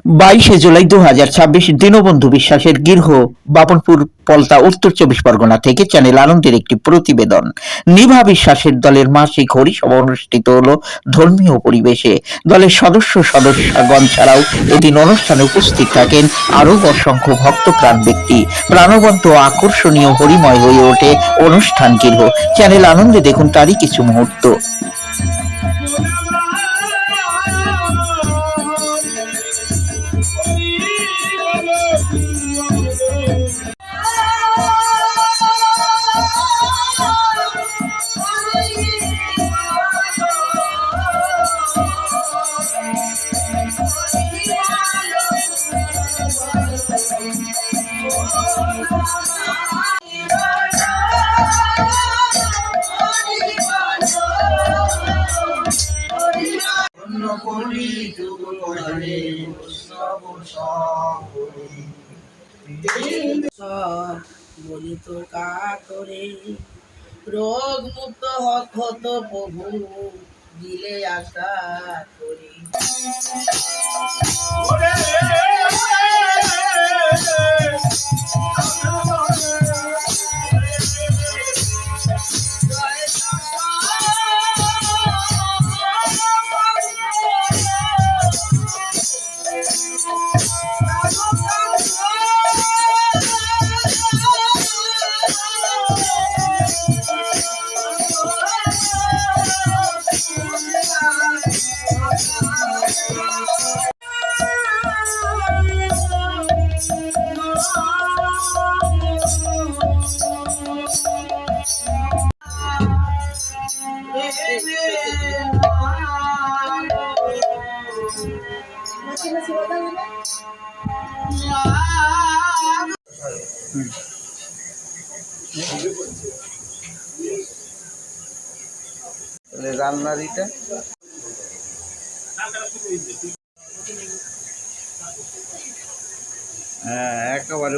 22 জুলাই 2026 দীনবন্ধু বিশ্বাসের গৃহ বাপনপুর পলতা উত্তর 24 পরগনা থেকে চ্যানেল আনন্দের একটি প্রতিবেদন। নিভা বিশ্বাসের দলের মাসিক হরিসভা অনুষ্ঠিত হলো ধর্মীয় পরিবেশে। দলের সদস্যগণ ছাড়াও এদিন অনুষ্ঠানে উপস্থিত থাকেন আরও অসংখ্য ভক্তপ্রাণ ব্যক্তি। প্রাণবন্ত ও আকর্ষণীয় হরিময় হয়ে ওঠে অনুষ্ঠান গৃহ। চ্যানেল আনন্দে দেখুন তারই কিছু মুহূর্ত। বলি তো কাতরে রোগ মুক্ত হত প্রভু দিলে আশা করি। রান্নারিটা হ্যাঁ একেবারে